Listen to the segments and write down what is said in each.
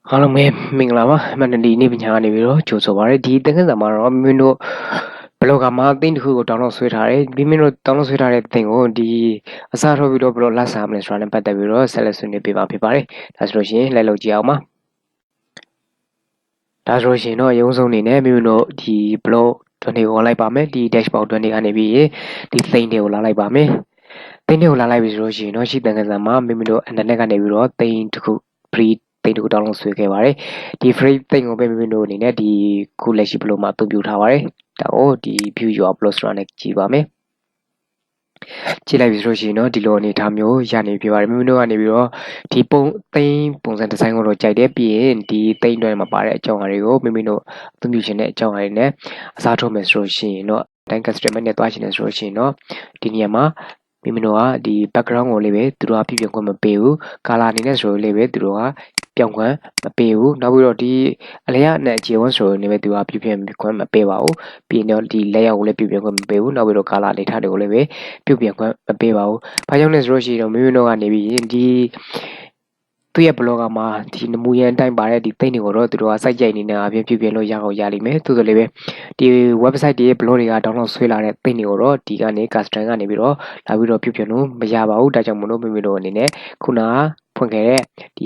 အားလုံးပဲမင်္ဂလာပါမန္တလေးနေပညာကနေပြီးတော့ကြိုဆိုပါရစေဒီသင်ခန်းစာမှာတော့မိမိတို့ဘလော့ဂါမှာအသင်းတစ်ခုကိုတောင်းလို့ဆွဲထားတယ်မိမိတို့တောင်းလို့ဆွဲထားတဲ့အသင်းကိုဒီအစားထိုးပြီးတော့ဘလော့လက်စားမလဲဆိုတာနဲ့ပတ်သက်ပြီးတော့ဆက်လက်ဆွေးနွေးပြပါဖြစ်ပါတယ်ဒါဆိုလို့ရှိရင်လိုက်လို့ကြည့်အောင်ပါဒါဆိုလို့ရှိရင်တော့ရုံးဆုံးအနေနဲ့မိမိတို့ဒီဘလော့20ကိုလိုက်ပါမယ်ဒီ dashboard 20ကနေပြီးဒီသိန်းတွေကိုလာလိုက်ပါမယ်သိန်းတွေကိုလာလိုက်ပြီဆိုလို့ရှိရင်တော့ရှိသင်ခန်းစာမှာမိမိတို့ internet ကနေပြီးတော့သိန်းတစ်ခု free သိန်းတစ်ခုတောင်းလို့ဆွဲခဲ့ပါတယ်ဒီ free သိန်းကိုပဲမိမိတို့အနေနဲ့ဒီခုလက်ရှိဘလော့မှာအသုံးပြုထားပါတယ်ဒါကိုဒီ view your blog ဆိုတာနဲ့ကြည့်ပါမယ်ကြည့်လိုက်ပြီဆိုလို့ရှိရင်တော့ဒီလိုအနေထားမျိုးရနေပြပါတယ်မိမိတို့ကနေပြီးတော့ဒီသိန်းပုံစံဒီဇိုင်းကိုတော့ကြိုက်တယ်ပြီးရင်ဒီသိန်းတွေမှာပါတဲ့အကြောင်းအရာတွေကိုမိမိတို့အသုံးပြုခြင်းတဲ့အကြောင်းအရာတွေနဲ့အစားထိုးမယ်ဆိုလို့ရှိရင်တော့တိုင်း customer နဲ့တွားချင်တယ်ဆိုလို့ရှိရင်တော့ဒီနေရာမှာမိမိတို့ကဒီ background ကိုလေးပဲသူတို့ကပြပြင်ခွင့်မပေးဘူး color အနေနဲ့ဆိုလေးပဲသူတို့ကပြောင်းခွင့်မပေးဘူးနောက်ပြီးတော့ဒီအလျာနဲ့အခြေဝန်းဆိုနေပဲသူကပြပြင်ခွင့်မပေးပါဘူးပြီးတော့ဒီ layout ကိုလည်းပြပြင်ခွင့်မပေးဘူးနောက်ပြီးတော့ color အနေထားတွေကိုလည်းပဲပြုပြင်ခွင့်မပေးပါဘူး။ဘာကြောင့်လဲဆိုလို့ရှိရင်တော့မိမိတို့ကနေပြီးဒီသူ့ရဲ့ blogger မှာဒီနမူရန်တိုင်းပါတဲ့ဒီသိန်းတွေကိုတော့သူတို့ကစိုက်ကြိုက်နေတဲ့အားဖြင့်ပြုပြင်လို့ရအောင်ရလိမ့်မယ်။သို့တော်လည်းပဲဒီ website တွေ blog တွေက download ဆွဲလာတဲ့သိန်းတွေကိုတော့ဒီကနေ custom ကနေပြီးတော့လာပြီးတော့ပြုပြင်လို့မရပါဘူး။ဒါကြောင့်မလို့မိမိတို့အနေနဲ့ခုနကဖွင့်ခဲ့တဲ့ဒ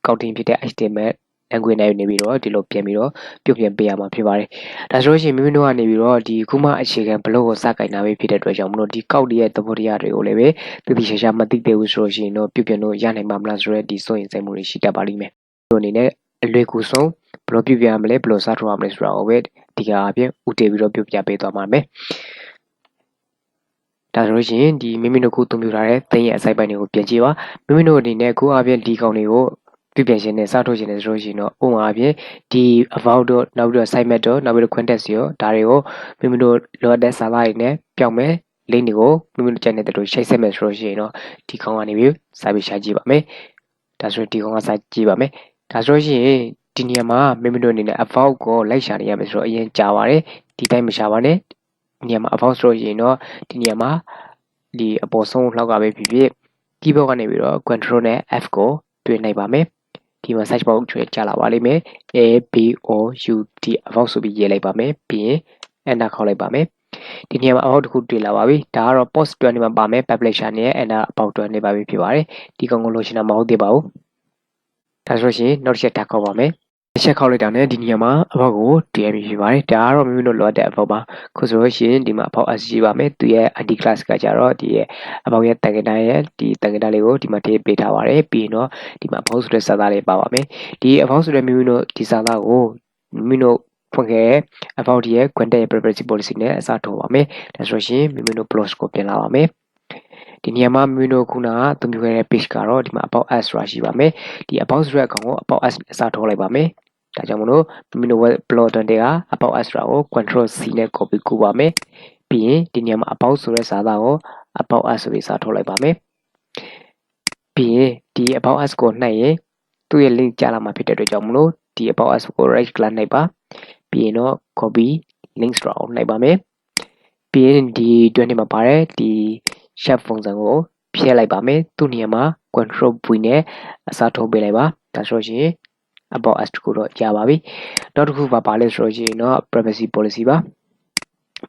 ီကောက်တင်ဖြစ်တဲ့ HTML language နဲ့နေပြီးတော့ဒီလိုပြန်ပြီးတော့ပြုပြင်ပေးရမှာဖြစ်ပါတယ်။ဒါဆိုလို့ရှိရင်မိမိတို့ကနေပြီးတော့ဒီခုမှအခြေခံ blog ကိုစကင်တာပဲဖြစ်တဲ့အတွက်ကြောင့်မလို့ဒီကောက်ရဲ့သဘောတရားတွေကိုလည်းပဲသိသိချာချာမသိသေးဘူးဆိုလို့ရှိရင်တော့ပြုပြင်လို့ရနိုင်မှာမလားဆိုတော့ဒီစိုးရင်စိတ်မှုတွေရှိတတ်ပါလိမ့်မယ်။တို့အနေနဲ့အလွယ်ကူဆုံးဘယ်လိုပြုပြင်ရမလဲဘယ်လိုစထိုးရမလဲဆိုတာကိုပဲဒီကအပြင်ဥတည်ပြီးတော့ပြုပြင်ပေးသွားမှာမယ်။ဒါဆိုလို့ရှိရင်ဒီမိမိတို့ခုသုံးပြထားတဲ့သိရဲ့အစိုက်ပိုင်းတွေကိုပြင်ကြည့်ပါမိမိတို့အနေနဲ့ခုအပြင်ဒီကောင်တွေကိုပြုပြင်ခြင်းနဲ့စထုတ်ခြင်းနဲ့ဆိုလို့ရှိရင်တော့ဥပမာအပြင်ဒီ about တော့နောက်ပြီးတော့ site map တော့နောက်ပြီးတော့ context ရောဒါတွေကိုမိမိတို့လိုအပ်တဲ့စာသားတွေနဲ့ပြောင်းမယ် link တွေကိုမိမိတို့ကြိုက်တဲ့တူရှိတ်ဆက်မယ်ဆိုလို့ရှိရင်တော့ဒီကောင်ကနေပြီးစာပြီးရှာကြည့်ပါမယ်ဒါဆိုဒီကောင်ကစာကြည့်ပါမယ်ဒါဆိုလို့ရှိရင်ဒီနေရာမှာမိမိတို့အနေနဲ့ about ကိုလိုက်ရှာနေရမယ်ဆိုတော့အရင်ကြာပါတယ်ဒီတိုင်းမရှာပါနဲ့ဒီနေရာမှာ about ဆိုလို့ရှိရင်တော့ဒီနေရာမှာဒီအပေါ်ဆုံးလောက်ကပဲဖြစ်ဖြစ် keyboard ကနေပြီးတော့ control နဲ့ F ကိုတွင်နိုင်ပါမယ်ဒီမှာ search box ထွေကြာလာပါလိမ့်မယ် A B O U D about ဆိုပြီးရေးလိုက်ပါမယ်ပြီးရင် enter ခေါက်လိုက်ပါမယ်ဒီနေရာမှာ about တစ်ခုတွေ့လာပါပြီဒါကတော့ post တွဲနေမှာပါမယ် publisher နဲ့ enter about တွဲနေပါပြီဖြစ်ပါတယ်ဒီကောင်ကိုလိုချင်တာမဟုတ်သေးပါဘူးဒါဆိုရင်နောက်တစ်ချက်ထပ်ခေါက်ပါမယ်တစ်ချက်ခေါက်လိုက်တာနဲ့ဒီနေရာမှာအဘောက်ကိုတွေ့ရပြီဖြစ်ပါတယ်ဒါကတော့မိမိတို့လိုအပ်တဲ့အဘောက်ပါခုဆိုလို့ရှိရင်ဒီမှာအဘောက် S ရှိပါမယ်သူရဲ့ ID class ကကြတော့ဒီရဲ့အဘောက်ရဲ့တန်ကတာရဲ့ဒီတန်ကတာလေးကိုဒီမှာထည့်ပေးထားပါတယ်ပြီးရင်တော့ဒီမှာအဘောက်ဆိုတဲ့စာသားလေးပါပါမယ်ဒီအဘောက်ဆိုတဲ့မိမိတို့ဒီစာသားကိုမိမိတို့ဖွင့်ခဲ့ about ရဲ့ content ရဲ့ privacy policy နဲ့အစားထိုးပါမယ်ဒါဆိုရင်မိမိတို့ blog ကိုပြင်လာပါမယ်ဒီနေရာမှာမိမိတို့ခုနကသုံးပြခဲ့တဲ့ page ကတော့ဒီမှာ about us ဆိုတာရှိပါမယ်ဒီ about ဆိုတဲ့အကောင်ကို about us အစားထိုးလိုက်ပါမယ်ဒါကြောင့်မလို့မိမိတို့ web blog တွေက about us ဆိုတာကို control C နဲ့ copy ကူပါမယ်ပြီးရင်ဒီနေရာမှာ about ဆိုတဲ့စာသားကို about us ဆိုပြီးစာထုတ်လိုက်ပါမယ်ပြီးရင်ဒီ about us ကိုနှိုက်ရင်သူ့ရဲ့ link ကြားလာမှာဖြစ်တဲ့အတွက်ကြောင့်မလို့ဒီ about us ကို right click နှိုက်ပါပြီးရင်တော့ copy link ဆိုတာကိုနှိုက်ပါမယ်ပြီးရင်ဒီတွဲနေမှာပါတယ်ဒီ shape ပုံစံကိုဖြည့်လိုက်ပါမယ်သူ့နေရာမှာ control V နဲ့အစားထိုးပေးလိုက်ပါဒါဆိုရင် about us ကိုတော့ရပါပြီနောက်တစ်ခုပါလဲဆိုရင်တော့ privacy policy ပါ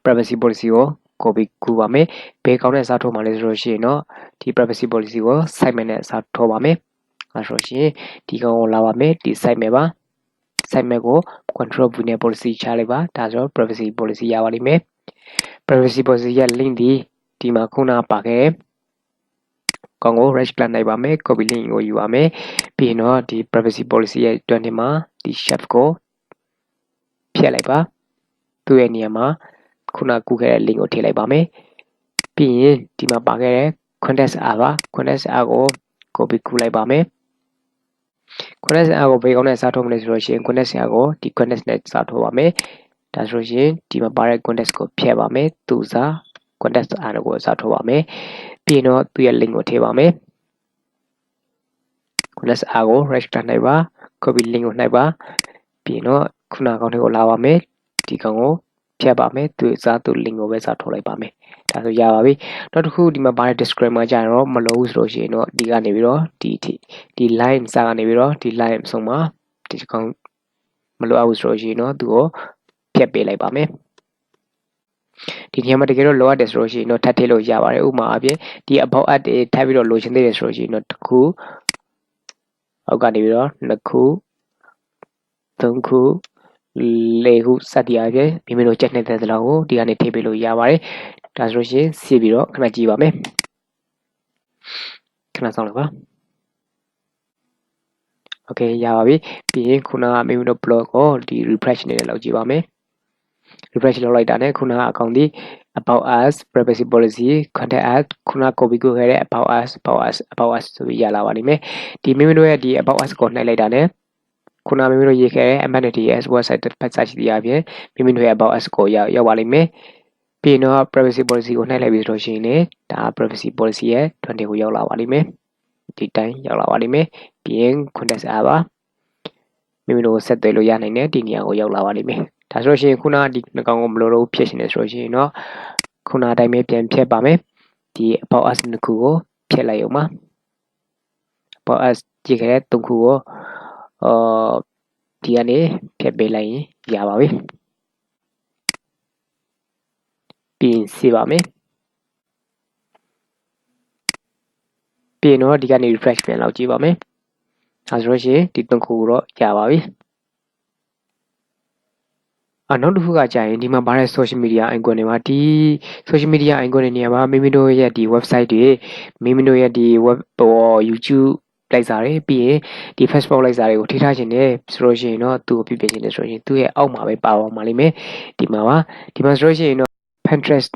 privacy policy ကို copy ကူပါမယ်ဘယ်ကောင်းတဲ့အစားထိုးမှလဲဆိုလို့ရှိရင်တော့ဒီ privacy policy ကို site map နဲ့အစားထိုးပါမယ်အဲဆိုရင်ဒီကောင်ကိုလာပါမယ်ဒီ site map ပါ site map ကို control V နဲ့ policy ချလိုက်ပါဒါဆို privacy policy ရပါလိမ့်မယ် privacy policy ရဲ့ link ဒီမှာခုနပါခဲ့ကောင်ကို right click နိုင်ပါမယ် copy link ကိုယူပါမယ်ပြီးရင်တော့ဒီ privacy policy ရဲ့တွန်းနေမှာဒီ shape ကိုဖြည့်လိုက်ပါသူ့ရဲ့နေရာမှာခုနကူခဲ့တဲ့ link ကိုထည့်လိုက်ပါမယ်ပြီးရင်ဒီမှာပါခဲ့တဲ့ context R ပါ context R ကို copy ကူလိုက်ပါမယ် context R ကိုဘယ်ကောင်နဲ့စာထုတ်မလဲဆိုလို့ရှိရင် context R ကိုဒီ context နဲ့စာထုတ်ပါမယ်ဒါဆိုရင်ဒီမှာပါတဲ့ context ကိုဖြည့်ပါမယ်သူစာ context R ကိုစာထုတ်ပါမယ်ပြီးရင်တော့သူ့ရဲ့ link ကိုထည့်ပါမယ် context R ကို right click နှိုက်ပါ copy link ကိုနှိုက်ပါပြီးရင်တော့ခုနကောင်တွေကိုလာပါမယ်ဒီကောင်ကိုဖြတ်ပါမယ်သူစာသူ link ကိုပဲစာထုတ်လိုက်ပါမယ်ဒါဆိုရပါပြီနောက်တစ်ခုဒီမှာပါတဲ့ disclaimer ကြရင်တော့မလို့ဆိုလို့ရှိရင်တော့ဒီကနေပြီးတော့ဒီ line စာကနေပြီးတော့ဒီ line အဆုံးမှာ ဒီကောင် မလိုအပ်ဘူးဆိုလို့ရှိရင်တော့သူကိုဖြတ်ပေးလိုက်ပါမယ်ဒီနေရာမှာတကယ်တော့လိုအပ်တယ်ဆိုလို့ရှိရင်တော့ထပ်ထည့်လို့ရပါတယ်ဥပမာအပြင်ဒီ about at တွေထပ်ပြီးတော့လိုချင်သေးတယ်ဆိုလို့ရှိရင်တော့တစ်ခုအောက်ကနေပြီးတော့နှစ်ခုသုံးခုလေးခုစသည်အပြင်မိမိတို့ချက်နေတဲ့သလောက်ကိုဒီကနေထည့်ပေးလို့ရပါတယ်ဒါဆိုလို့ရှိရင်စီးပြီးတော့ခဏကြည့်ပါမယ်ခဏဆောင်လိုက်ပါโอเคရပါပြီပြီးရင်ခုနကမိမိတို့ blog ကိုဒီ refresh နေတယ်လောက်ကြည့်ပါမယ် refresh လုပ်လိုက်တာနဲ့ခုနကအကောင့်ဒီ about us privacy policy contact us ခုန copy ကိုခဲ့တဲ့ about us ဆိုပြီးရလာပါလိမ့်မယ်ဒီမိမိတို့ရဲ့ဒီ about us ကိုနှိုက်လိုက်တာနဲ့ခုနမိမိတို့ရေးခဲ့တဲ့ MNTS website တစ်ဖက် search ဒီအပြင်မိမိတို့ရဲ့ about us ကိုရောက်ပါလိမ့်မယ်ပြီးတော့ privacy policy ကိုနှိုက်လိုက်ပြီးဆိုရင်လည်းဒါ privacy policy ရဲ့20ကိုရောက်လာပါလိမ့်မယ်ဒီတိုင်းရောက်လာပါလိမ့်မယ်ပြီးရင် contact us ပါမိမိတို့ဆက်သွယ်လို့ရနိုင်တဲ့ဒီနေရာကိုရောက်လာပါလိမ့်မယ်ဒါဆိုရင်ခုနဒီနှကောင်ကိုမလိုတော့ဖြစ်နေဆိုရင်တော့ခုနအတိုင်းပဲပြန်ဖြတ်ပါမယ်ဒီ about us နှစ်ခုကိုဖြတ်လိုက်အောင်ပါ about us ကြည့်ခဲ့တဲ့သုံးခုကိုဒီကနေဖြတ်ပေးလိုက်ရင်ရပါပြီပြီးရင်စီးပါမယ်ပြီးရင်တော့ဒီကနေ refresh ပြန်လောက်ကြည့်ပါမယ်ဒါဆိုရင်ဒီသုံးခုကိုတော့ရပါပြီနောက်တစ်ခုကကြာရင်ဒီမှာပါတဲ့ social media icon တွေမှာဒီ social media icon တွေနေရာမှာမိမိတို့ရဲ့ဒီ website တွေမိမိတို့ရဲ့ဒီ web YouTube လိုက်စာတွေပြီးရင်ဒီ Facebook လိုက်စာတွေကိုထိထားခြင်းနဲ့ဆိုလို့ရှိရင်တော့သူ့ကိုပြပြခြင်းနဲ့ဆိုရင်သူ့ရဲ့အောက်မှာပဲပါအောင်ပါလိမ့်မယ်ဒီမှာဆိုလို့ရှိရင်တော့ Pinterest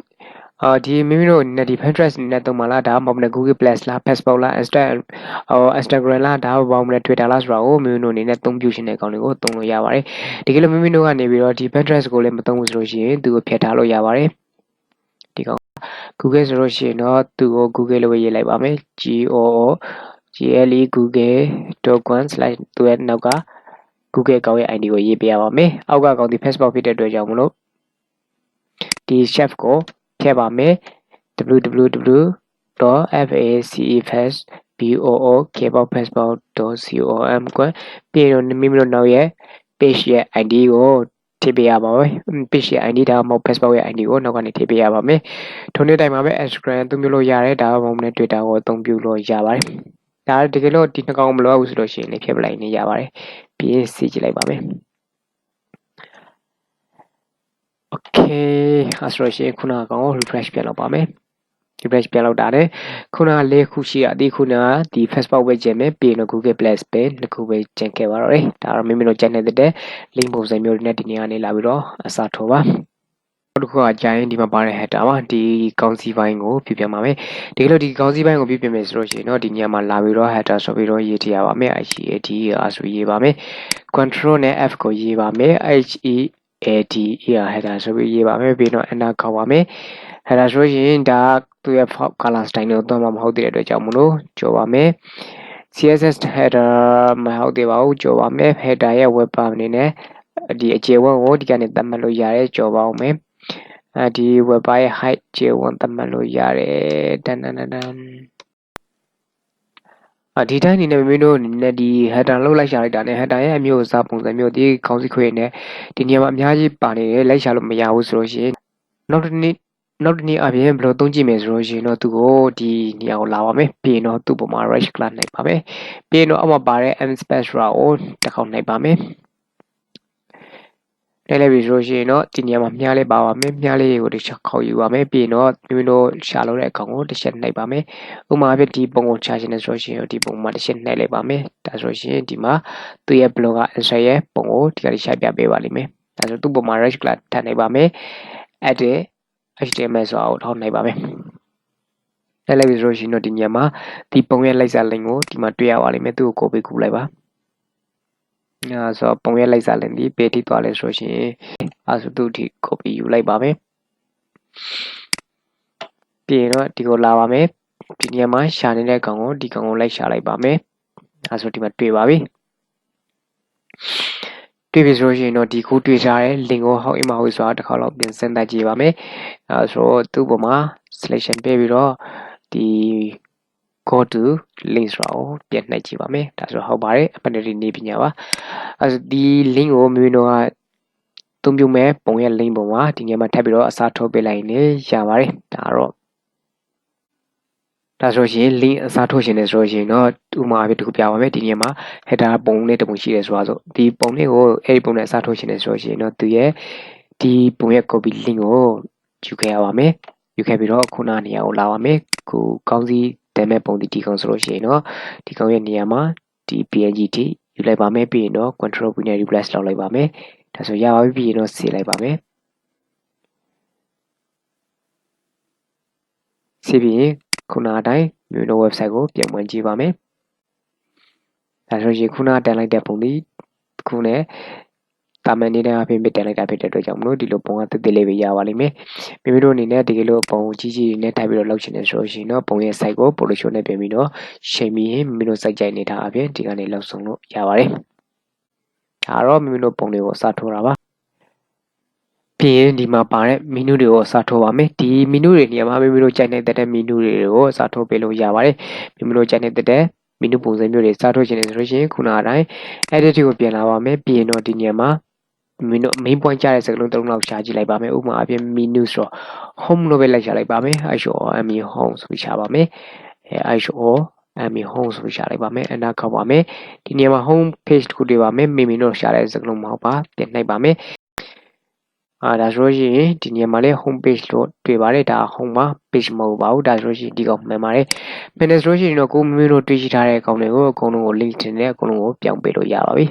ဒီမိမိတို့နဲ့ဒီ Pinterest နဲ့တုံးမလားဒါမှမဟုတ် Google Plus လား Facebook လား Instagram လားဒါမှမဟုတ် Twitter လားဆိုတာကိုမိမိတို့အနေနဲ့သုံးပြုရှင်တဲ့အကောင့်တွေကိုသုံးလို့ရပါတယ်ဒီကလေးမိမိတို့ကနေပြီးတော့ဒီ Pinterest ကိုလည်းမသုံးဘူးဆိုလို့ရှိရင်သူကိုဖျက်ထားလို့ရပါတယ်ဒီကောင် Google ဆိုလို့ရှိရင်တော့သူကို Google လို့ရေးလိုက်ပါမယ် GOOGLE google.com/ သူရဲ့နောက်က Google ကောင်းရဲ့ ID ကိုရေးပေးရပါမယ်အောက်ကကောင်းဒီ Facebook ဖြစ်တဲ့အတွက်ကြောင့်မလို့ဒီ chef ကိုဖြတ်ပါမယ် www.facefacebook.facebook.com ကိုပြီးတော့မိမိတို့နောက်ရဲ့ page ရဲ့ ID ကိုထည့်ပေးရပါမယ် page ရဲ့ ID ဒါမှမဟုတ် Facebook ရဲ့ ID ကိုနောက်ကနေထည့်ပေးရပါမယ်ထုံးနေ့တိုင်းမှာပဲ Instagram အသုံးပြုလို့ရတယ်ဒါမှမဟုတ် Twitter ကိုအသုံးပြုလို့ရပါတယ်ဒါတကယ်လို့ဒီနှကောင်မလိုအပ်ဘူးဆိုလို့ရှိရင်လည်းဖြတ်ပလိုက်နေရပါတယ်ပြီးရင်စီးကြည့်လိုက်ပါမယ်Okay ဆိုလို့ရှိရင်ခုနကောင်ကို refresh ပြန်လုပ်ပါမယ် refresh ပြန်လုပ်တာနဲ့ခုနလေးခုရှိရသည်ခုနဒီ Facebook ပဲကျင်မယ်ပြီးရင် Google Plus ပဲနှစ်ခုပဲကျင်ခဲ့ပါတော့တယ်ဒါတော့မိမိတို့ကျန်နေတဲ့ link ပုံစံမျိုးတွေနဲ့ဒီနေရာနေလာပြီးတော့အစားထိုးပါနောက်တစ်ခုကကြာရင်ဒီမှာပါတဲ့ header ပါဒီကောင်းစီပိုင်းကိုပြပြပါမယ်ဒီလိုဒီကောင်းစီပိုင်းကိုပြပြမယ်ဆိုလို့ရှိရင်တော့ဒီနေရာမှာလာပြီးတော့ header ဆိုပြီးတော့ရေးထည့်ရပါမယ် HEAD ဆိုရေးပါမယ် control နဲ့ F ကိုရေးပါမယ် header ဆိုပြီးရေးပါမယ်ပြီးတော့ enter ခေါက်ပါမယ် header ဆိုရင်ဒါသူရဲ့ color style ကိုတော့မဟုတ်တဲ့အတွက်ကြောင့်မလို့ကြော်ပါမယ် CSS header မဟုတ်သေးပါဘူးကြော်ပါမယ် header ရဲ့ web bar အနေနဲ့ဒီအခြေဝန်းကိုဒီကနေသတ်မှတ်လို့ရတယ်ကြော်ပါအောင်မယ်ဒီ web bar ရဲ့ height ခြေဝန်းသတ်မှတ်လို့ရတယ်တန်ဒီတိုင်းနေနဲ့မိမိတို့အနေနဲ့ဒီ header လောက်လိုက်ရှာလိုက်တာနဲ့ header ရဲ့အမျိုးအစားပုံစံမျိုးဒီခေါင်းစည်းခွေနဲ့ဒီနေရာမှာအများကြီးပါနေတယ်လိုက်ရှာလို့မရဘူးဆိုလို့ရှိရင်နောက်တစ်နေ့အပြင်ဘယ်လိုသုံးကြည့်မယ်ဆိုလို့ရှိရင်တော့သူကိုဒီနေရာကိုလာပါမယ်ပြီးရင်တော့သူ့ပုံမှာ right click နှိပ်ပါမယ်ပြီးရင်တော့အောက်မှာပါတဲ့ m space ကိုတစ်ခေါက်နှိပ်ပါမယ်လိုက်ပြီဆိုလို့ရှိရင်တော့ဒီနေရာမှာမြားလေးပါပါမယ်မြားလေးကိုတစ်ချက်ခေါက်ယူပါမယ်ပြီးရင်တော့မိမိတို့ရှာလို့တဲ့အကောင်ကိုတစ်ချက်နှိပ်ပါမယ်ဥပမာပြဒီပုံကိုချခြင်းနဲ့ဆိုလို့ရှိရင်ဒီပုံမှာတစ်ချက်နှိပ်လိုက်ပါမယ်ဒါဆိုရင်ဒီမှာသူ့ရဲ့ blog က answer ရဲ့ပုံကိုဒီကနေ့ရှာပြပေးပါလိမ့်မယ်ဒါဆိုသူ့ပုံမှာ right click ထပ်နှိပ်ပါမယ် edit HTML ဆိုတာကိုထောက်နိုင်ပါမယ်လိုက်ပြီဆိုလို့ရှိရင်တော့ဒီညမှာဒီပုံရဲ့လိုက်စာ link ကိုဒီမှာတွေ့ရပါလိမ့်မယ်သူ့ကို copy ကူလိုက်ပါဆိုပုံရဲ့လိုက်စာ link ဒီပေထိသွားလဲဆိုရှင်ဆိုသူ့ဒီ copy ယူလိုက်ပါမယ်ပြီးရင်တော့ဒီကိုလာပါမယ်ဒီညမှာရှာနေတဲ့ကောင်ကိုဒီကောင်ကိုလိုက်ရှာလိုက်ပါမယ်ဆိုဒီမှာတွေ့ပါပြီတွေ့ပြီဆိုရင်တော့ဒီခုတွေ့ထားတဲ့ link ကိုဟောက်အိမ်မဟုတ်ဆိုတာတစ်ခါတော့ပြန်စမ်းသပ်ကြည့်ပါမယ်ဆိုတော့သူ့ပေါ်မှာ selection ပေးပြီးတော့ဒီ go to links ကိုပြန်နှိပ်ကြည့်ပါမယ်ဒါဆိုဟုတ်ပါတယ်အပတ်တွေနေပညာပါအဲဒီ link ကိုမိမိတို့ကသုံးပြုမဲ့ပုံရဲ့ link ပုံမှာဒီနေရာမှာထပ်ပြီးတော့အစားထိုးပေးလိုက်နေရပါတယ်ဒါဆိုရင် link အစားထိုးရှင်နေဆိုလို့ရှိရင်တော့ဥပမာအဖြစ်တစ်ခုပြပါမယ်ဒီနေရာမှာ header ပုံလေးတစ်ပုံရှိတယ်ဆိုတော့ဒီပုံလေးကိုအဲ့ဒီပုံနဲ့အစားထိုးရှင်နေဆိုလို့ရှိရင်တော့သူရဲ့ဒီပုံရဲ့ copy link ကိုယူခဲ့ရပါမယ်ယူခဲ့ပြီးတော့ခုနနေရာကိုလာပါမယ်ခုကောင်းစီတဲမဲ့ပုံဒီကောင်ဆိုလို့ရှိရင်တော့ဒီကောင်ရဲ့နေရာမှာဒီ png တီယူလိုက်ပါမယ်ပြီးရင်တော့ control v နဲ့ replace လုပ်လိုက်ပါမယ်ဒါဆိုရပါပြီပြီးရင်တော့ဆေးလိုက်ပါမယ်ဆေးပြီးရင်ခုနအတိုင်းမျိုးတို့ website ကိုပြန်ဝင်ကြည့်ပါမယ်ဒါဆိုရင်ခုနတက်လိုက်တဲ့ပုံဒီခုနဲ့တာမန်နေတဲ့အဖြစ်တက်လိုက်တာဖြစ်တဲ့အတွက်ကြောင့်မလို့ဒီလိုပုံကတက်တက်လေးပဲရပါလိမ့်မယ်မိမိတို့အနေနဲ့ဒီလိုပုံကြီးကြီးနဲ့ထိုက်ပြီးတော့လောက်ချင်တယ်ဆိုလို့ရှိရင်တော့ပုံရဲ့ site ကို Photoshop နဲ့ပြင်ပြီးတော့ချိန်ပြီးရင်မိမိတို့ site ကြိုက်နေတာအပြင်ဒီကနေလောက်ဆုံးလို့ရပါတယ်ဒါတော့မိမိတို့ပုံတွေကိုအစားထိုးတာပါပြီးရင်ဒီမှာပါတဲ့ menu တွေကိုအစားထိုးပါမယ်ဒီ menu တွေနေရာမှာမိမိတို့ကြိုက်နေတဲ့ menu တွေကိုအစားထိုးပေးလို့ရပါတယ်မိမိတို့ကြိုက်နေတဲ့ menu ပုံစံမျိုးတွေအစားထိုးခြင်းနေဆိုလို့ရှိရင်ခုနအတိုင်း edit ကိုပြင်လာပါမယ်ပြီးရင်တော့ဒီနေရာမှာမိမိတို့ main point ကြတဲ့စကားလုံးတစ်လုံးလောက်ရှာကြည့်လိုက်ပါမယ်ဥပမာအပြင် menu ဆိုတော့ home လို့ပဲလိုက်ရှာလိုက်ပါမယ် HOME home ဆိုပြီးရှာပါမယ်HOME home ဆိုပြီးရှာလိုက်ပါမယ် enter ခောက်ပါမယ်ဒီနေရာမှာ home page တစ်ခုတွေ့ပါမယ်မိမိတို့ရှာတဲ့စကားလုံးမဟုတ်ပါပြန်နှိပ်ပါမယ်ဒါဆိုရင်ဒီနေရာမှာလေ home page လို့တွေ့ပါတယ်ဒါ home မှာ page မဟုတ်ပါဘူးဒါဆိုရင်ဒီကောင်မှန်ပါတယ်မှန်တယ်ဆိုရင်တော့ကိုမိမိတို့တွေ့ရှိထားတဲ့အကောင်တွေကိုအကုန်လုံးကို link တင်တဲ့အကုန်လုံးကိုပြောင်းပေးလို့ရပါပြီ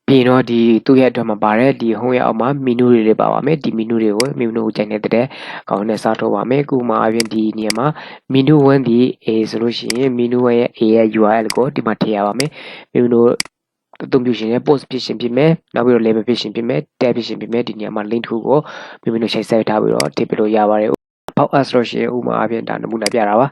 ပြီးတော့ဒီသူ့ရဲ့အတွက်မှာပါတယ်ဒီ home ရဲ့အောက်မှာ menu တွေပါပါမယ်ဒီ menu တွေကိုမိမိတို့ကြိုက်နေတဲ့ကောင်နဲ့စားထိုးပါမယ်အခုမှအပြင်ဒီနေရာမှာ menu 1ဒီ A ဆိုလို့ရှိရင် menu 1ရဲ့ A ရဲ့ URL ကိုဒီမှာထည့်ရပါမယ်မိမိတို့အသုံးပြုရှင်ရဲ့ post ဖြစ်ရှင်ဖြစ်မယ်နောက်ပြီးတော့ label ဖြစ်ရှင်ဖြစ်မယ် tag ဖြစ်ရှင်ဖြစ်မယ်ဒီနေရာမှာ link တစ်ခုကိုမိမိတို့ချိန်ဆက်ထားပြီးတော့ထည့်ပေးလို့ရပါတယ်ပေါက် as လို့ရှိရင်ဥပမာအပြင်ဒါနမူနာပြတာပါ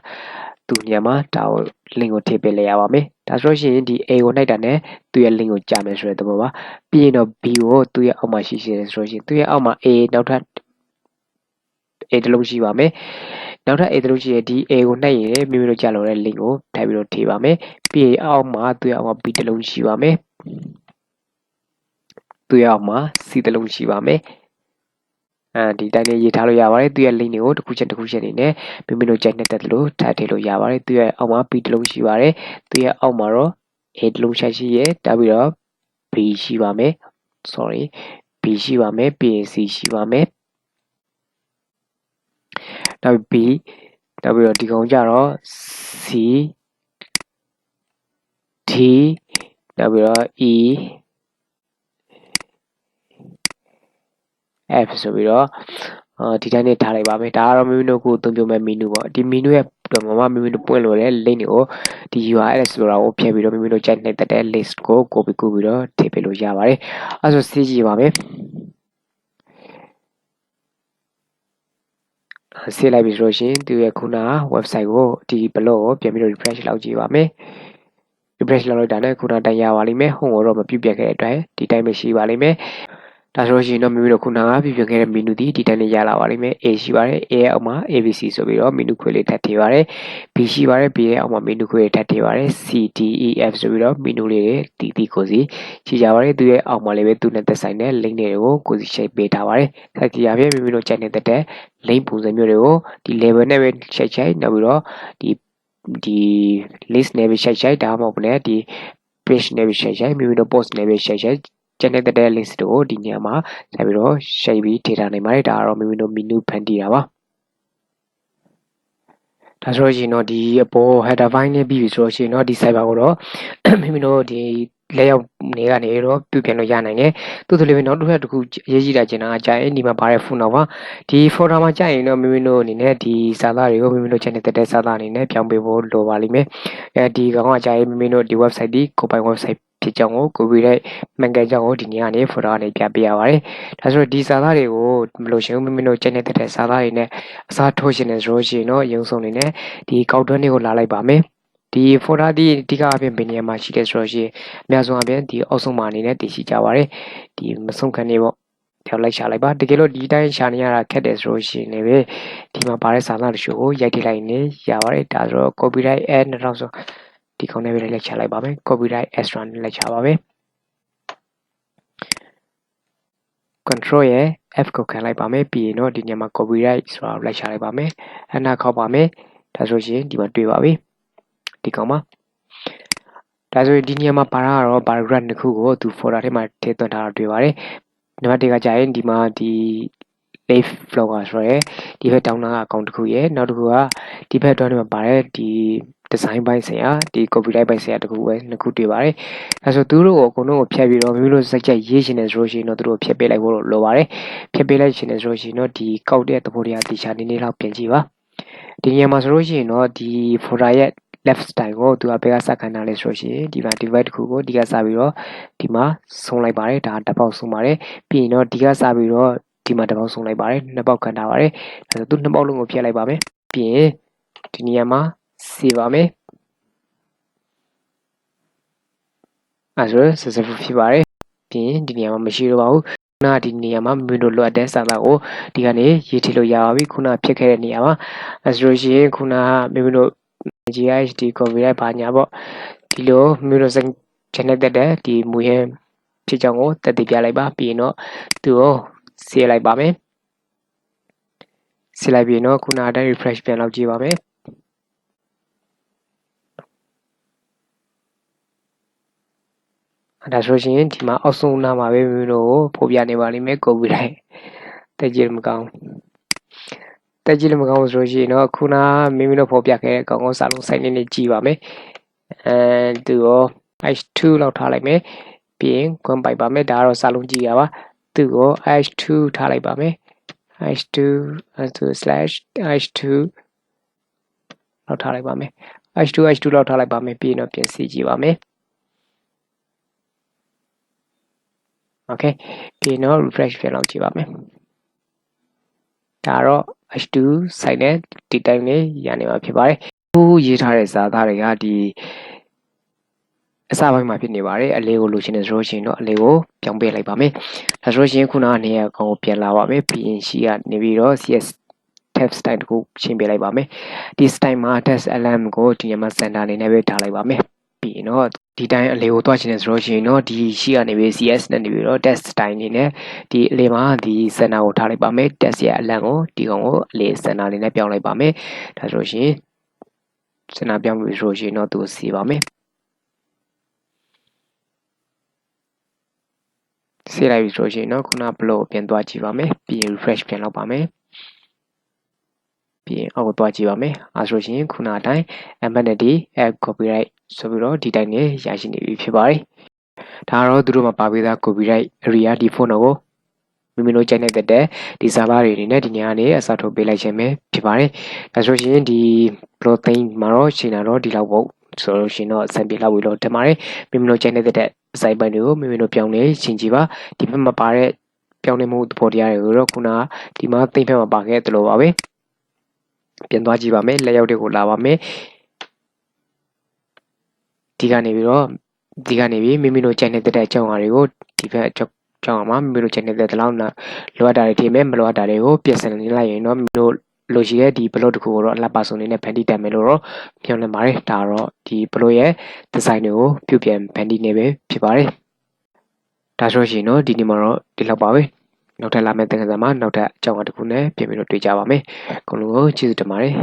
သူနေရာမှာဒါကို link ကိုထည့်ပေးလိုက်ရပါမယ်ဒါဆိုလို့ရှိရင်ဒီ A ကိုနှိုက်တာနဲ့သူ့ရဲ့ link ကိုကြာမယ်ဆိုတဲ့သဘောပါပြီးရင်တော့ B ကိုသူ့ရဲ့အောက်မှာရှိတယ်ဆိုလို့ရှိရင်သူ့ရဲ့အောက်မှာ A နောက်ထပ် A တစ်လုံးရှိပါမယ်နောက်ထပ် A တစ်လုံးရှိရင်ဒီ A ကိုနှိုက်ရင်မိမိတို့ကြာလို့တဲ့ link ကိုထည့်ပြီးတော့ထည့်ပါမယ်ပြီးရင်အောက်မှာသူ့ရဲ့အောက်မှာ B တစ်လုံးရှိပါမယ်သူ့ရဲ့အောက်မှာ C တစ်လုံးရှိပါမယ်ဒီတိုင်းလေးရေးထားလို့ရပါတယ်သူ့ရဲ့ link တွေကိုတစ်ခုချင်းတစ်ခုချင်းနေနဲ့မိမိတို့ကြိုက်နေတဲ့လို့ထပ်ထည့်လို့ရပါတယ်သူ့ရဲ့အောက်မှာ B တစ်လုံးရှိပါတယ်သူ့ရဲ့အောက်မှာတော့ A တစ်လုံးရှိရဲတက်ပြီးတော့ B ရှိပါမယ် B ရှိပါမယ်ပြီးရင် C ရှိပါမယ်နောက် B နောက်ပြီးတော့ဒီကောင်ကြတော့ C D နောက်ပြီးတော့ E F ဆိုပြီးတော့ဒီတိုင်းနဲ့ထားလိုက်ပါမယ်ဒါကတော့မိမိတို့ကိုအသုံးပြုမဲ့ menu ပေါ့ဒီ menu ရဲ့ပုံမှာမိမိတို့ပွင့်လို့တဲ့ link တွေကိုဒီ URL ဆိုတာကိုဖျက်ပြီးတော့မိမိတို့ကြိုက်နေတဲ့ list ကို copy ကူးပြီးတော့ထည့်ပေးလို့ရပါတယ်အဲဆိုစေးကြည့်ပါမယ်ဆေးလိုက်ပြီဆိုလို့ရှိရင်သူရဲ့ခုန website ကိုဒီ blog ကိုပြန်ပြီးတော့ refresh လုပ်ကြည့်ပါမယ် refresh လုပ်လိုက်တာနဲ့ခုနတိုင်ရပါလိမ့်မယ် home ကိုတော့မပြုတ်ပြတ်ခဲ့တဲ့အတွက်ဒီတိုင်းပဲရှိပါလိမ့်မယ်ဒါဆိုလို့ရှိရင်တော့မိမိတို့ခုနကပြပြင်ခဲ့တဲ့ menu ဒီတိုင်းလေးရလာပါလိမ့်မယ် A ရှိပါတယ် A ရဲ့အောက်မှာ ABC ဆိုပြီးတော့ menu ခွဲလေးထပ်ထည့်ပါတယ် B ရှိပါတယ် B ရဲ့အောက်မှာ menu ခွဲလေးထပ်ထည့်ပါတယ် C D E F ဆိုပြီးတော့ menu လေးတွေတီကိုစီရှိကြပါတယ်သူရဲ့အောက်မှာလည်းပဲသူနဲ့သက်ဆိုင်တဲ့ link တွေကိုကိုစီရှိပေးထားပါတယ်ဆက်ကြည့်ရပြင်မိမိတို့ကြိုက်နေတဲ့ link ပုံစံမျိုးတွေကိုဒီ label နဲ့ပဲချိတ်နောက်ပြီးတော့ဒီ list နဲ့ပဲချိတ်ဒါမှမဟုတ်လည်းဒီ page နဲ့ပဲချိတ်မိမိတို့ post နဲ့ပဲချိတ်ကျန်တဲ့ list တွေကိုဒီနေရာမှာဆက်ပြီးတော့ share ပြီးထည့်ထားနိုင်ပါတယ်ဒါကတော့မိမိတို့ menu ဖန်တီးတာပါဒါဆိုရင်တော့ဒီအပေါ် header file နဲ့ပြီးပြီဆိုတော့ရှင်တော့ဒီ cyber ကိုတော့မိမိတို့ဒီlayout နေကနေတော့ပြုပြင်လို့ရနိုင်တယ်။သို့တော်လည်းနောက်တစ်ခါတစ်ခုအရေးကြီးတာကျင်တာကြာရင်ဒီမှာပါတဲ့ folder ပါဒီ folder မှာကြာရင်တော့မိမိတို့အနေနဲ့ဒီစာသားတွေကိုမိမိတို့ channel တက်တဲ့စာသားအနေနဲ့ပြောင်းပေးဖို့လိုပါလိမ့်မယ်။အဲဒီကောင်ကကြာရင်မိမိတို့ဒီ website ဒီကိုပိုင် website ဖြစ်ကြောင်းကို copyright မှန်ကန်ကြောင်းကိုဒီနေရာနေ folder ကနေပြပေးရပါတယ်။ဒါဆိုဒီစာသားတွေကိုမလို့ရှင်မိမိတို့ channel တက်တဲ့စာသားတွေနဲ့အစားထိုးရှင်နေဆိုရှင်တော့ရုံဆုံးနေနဲ့ဒီကောက်တွန်းတွေကိုလာလိုက်ပါမယ်။ဒီ folder ဒီအဓိကအပြင်ဘယ်နေရာမှာရှိတယ်ဆိုတော့ရှင်အများဆုံးအပြင်ဒီအောက်ဆုံးမှာအနေနဲ့တည်ရှိကြပါတယ်ဒီမဆုံးခံနေပေါ့ theo လိုက်ရှာလိုက်ပါတကယ်လို့ဒီတိုင်းရှာနေရတာခက်တယ်ဆိုလို့ရှိရင်လည်းဒီမှာပါတဲ့စာသားတချို့ကိုရိုက်ထည့်လိုက်နေရပါတယ်ဒါဆိုတော့ copyright add 2000ဆိုဒီခေါင်းနဲ့ပဲလိုက်ရှာလိုက်ပါမယ် copyright extra နဲ့လိုက်ရှာပါမယ် control ရဲ့ F ကိုခံလိုက်ပါမယ်ပြီးရင်တော့ဒီညမှာ copyright ဆိုတာကိုလိုက်ရှာလိုက်ပါမယ်အနာခောက်ပါမယ်ဒါဆိုရင်ဒီမှာတွေ့ပါပြီဒီကောင်မှာဒါဆိုရင်ဒီညမှာပါတာကတော့ paragraph တစ်ခုကိုသူ folder ထဲမှာထည့်သွင်းထားတာတွေ့ပါတယ်နံပါတ်1ကကြာရင်ဒီမှာဒီ live blogger ဆိုရဲဒီဘက်တောင်းတာအကောင့်တစ်ခုရဲ့နောက်တစ်ခုကဒီဘက်တော့ဒီမှာပါတယ်ဒီ design ပိုင်းဆိုင်ရာဒီ copyright ပိုင်းဆိုင်ရာတစ်ခုပဲနှစ်ခုတွေ့ပါတယ်ဒါဆိုသူတို့ကိုအကုန်လုံးကိုဖြတ်ပြီးတော့မိမိတို့စိတ်ကြိုက်ရေးရှင်နေဆိုလို့ရှိရင်တော့သူတို့ဖြတ်ပေးလိုက်ဖို့လိုပါတယ်ဖြတ်ပေးလိုက်ရှင်နေဆိုလို့ရှိရင်တော့ဒီကောက်တဲ့သဘောတရားတေချာနေနေလောက်ပြင်ကြည့်ပါဒီနေရာမှာဆိုလို့ရှိရင်တော့ဒီ folder ရဲ့ left style ကိုသူကဘယ်ကစခံထားလဲဆိုလို့ရှိရင်ဒီမှာ divide တစ်ခုကိုဒီကစပြီးတော့ဒီမှာဆုံးလိုက်ပါတယ်ဒါတစ်ပေါက်ဆုံးပါတယ်ပြီးရင်တော့ဒီကစပြီးတော့ဒီမှာတစ်ပေါက်ဆုံးလိုက်ပါတယ်နှစ်ပေါက်ခံထားပါတယ်ဒါဆိုသူနှစ်ပေါက်လုံးကိုဖြတ်လိုက်ပါမယ်ပြီးရင်ဒီနေရာမှာစီပါမယ်အဲဆို successful ဖြစ်ပါတယ်ပြီးရင်ဒီနေရာမှာမရှိတော့ပါဘူးခုနဒီနေရာမှာမိမိတို့လိုအပ်တဲ့စာသားကိုဒီကနေရေးထည့်လို့ရပါပြီခုနဖြစ်ခဲ့တဲ့နေရာမှာအဲဆိုလို့ရှိရင်ခုနမိမိတို့ GHD copyright ဘာညာပေါ့ဒီလိုမိမိတို့စချန်တဲ့ဒီမူရင်းဖြစ်ကြောင်းကိုတက်တည်ပြလိုက်ပါပြီးရင်တော့သူ့ကိုဆေးလိုက်ပါမယ်ဆေးလိုက်ပြီးတော့ခုနအတိုင်း refresh ပြန်လုပ်ကြည့်ပါမယ်ဒါဆိုရှင်ဒီမှာအောက်ဆုံးနားမှာပဲမိမိတို့ကိုဖော်ပြနေပါလိမ့်မယ် copyright တက်ကြည့်မကောင်းတက်ကြည့်လို့မကောင်းဘူးဆိုလို့ရှိရင်တော့ခုနမိမိတို့ဖော်ပြခဲ့တဲ့အကောင်ကိုစာလုံးစိုက်နေကြည့်ပါမယ်သူရော h2 လောက်ထားလိုက်မယ်ပြီးရင်ခွန်ပိုက်ပါမယ်ဒါကတော့စာလုံးကြည့်ရပါသူ့ကို h2 ထားလိုက်ပါမယ်h2 h2 လောက်ထားလိုက်ပါမယ် h2 လောက်ထားလိုက်ပါမယ်ပြီးရင်တော့ပြင်စီကြည့်ပါမယ် okay ပြီးရင်တော့ refresh ပြန်လုပ်ကြည့်ပါမယ်ဒါတော့ h2 site နဲ့ဒီတိုင်းလေးရနေမှာဖြစ်ပါတယ်ခုရေးထားတဲ့စာသားတွေကဒီအစပိုင်းမှာဖြစ်နေပါတယ်အလေးကိုလိုချင်တယ်ဆိုလို့ရှိရင်တော့အလေးကိုပြောင်းပေးလိုက်ပါမယ်ဒါဆိုလို့ရှိရင်ခုနကနေရာကောင်ကိုပြန်လာပါမယ်ပြီးရင်ရှိကနေပြီးတော့ cs tab style တခုချင်းပေးလိုက်ပါမယ်ဒီ style မှာ text element ကိုဒီညမှာ center အနေနဲ့ပဲထားလိုက်ပါမယ်ပြီးရင်တော့ဒီတိုင်းအလေးကိုတွားချင်တယ်ဆိုလို့ရှိရင်တော့ဒီရှိကနေပြီး cs နဲ့နေပြီးတော့ text style အနေနဲ့ဒီအလေးမှာဒီ center ကိုထားလိုက်ပါမယ် text ရဲ့ element ကိုဒီကောင်ကိုအလေး center အနေနဲ့ပြောင်းလိုက်ပါမယ်ဒါဆိုလို့ရှိရင် center ပြောင်းပြီးဆိုလို့ရှိရင်တော့သူစီပါမယ်ဆေးလိုက်ပြီဆိုရင်တော့ခုနဘလော့ကိုပြန်သွားကြည့်ပါမယ်ပြီးရင် refresh ပြန်လုပ်ပါမယ်ပြီးရင်အောက်ကိုသွားကြည့်ပါမယ်အဲဆိုရင်ခုနအတိုင်း amenity add copyright ဆိုပြီးတော့ဒီတိုင်းနဲ့ရရှိနေပြီဖြစ်ပါတယ်ဒါကတော့သူတို့မှာပါပေးသား copyright area ဒီ phone ကိုမိမိတို့ကြိုက်နေတဲ့ဒီ server တွေအနေနဲ့ဒီညကနေအစားထိုးပေးလိုက်ခြင်းပဲဖြစ်ပါတယ်ဒါဆိုရင်ဒီ blog theme မှာတော့ချိန်တာတော့ဒီလောက်ပေါ့ဆိုလို့ရှိရင်တော့အဆင်ပြေလောက်ပြီလို့ထင်ပါတယ်မိမိတို့ကြိုက်နေတဲ့ site ပိုင်းတွေကိုမိမိတို့ပြောင်းနေချင်းကြည့်ပါဒီဘက်မှာပါတဲ့ပြောင်းနေမှုသဘောတရားတွေကိုတော့ခုနဒီမှာသိမ့်ဖက်မှာပါခဲ့တယ်လို့ပါပဲပြန်သွားကြည့်ပါမယ်လက်ရောက်တွေကိုလာပါမယ်ဒီကနေပြီးမိမိတို့ကြိုက်နေတဲ့အကြောင်းအရာတွေကိုဒီဘက်ကြောင်းမှာမိမိတို့ကြိုက်နေတဲ့လောက်လိုအပ်တာတွေထည့်မယ်မလိုအပ်တာတွေကိုပြင်ဆင်နေလိုက်ရင်တော့မိမိတို့လိုရှိတဲ့ဒီ blog တစ်ခုကိုတော့အလှပါဆုံးနေဖန်တီးတတ်မယ်လို့တော့ပြောနေပါတယ်ဒါတော့ဒီ blog ရဲ့ design တွေကိုပြုပြင်ဖန်တီးနေပဲဖြစ်ပါတယ်ဒါဆိုရင်တော့ဒီနေ့မှာတော့ဒီလောက်ပါပဲနောက်ထပ်လာမယ့်သင်ခန်းစာမှာနောက်ထပ်အကြောင်းအရာတစ်ခုနဲ့ပြန်ပြီးတော့တွေ့ကြပါမယ်အကုန်လုံးကိုကျေးဇူးတင်ပါတယ်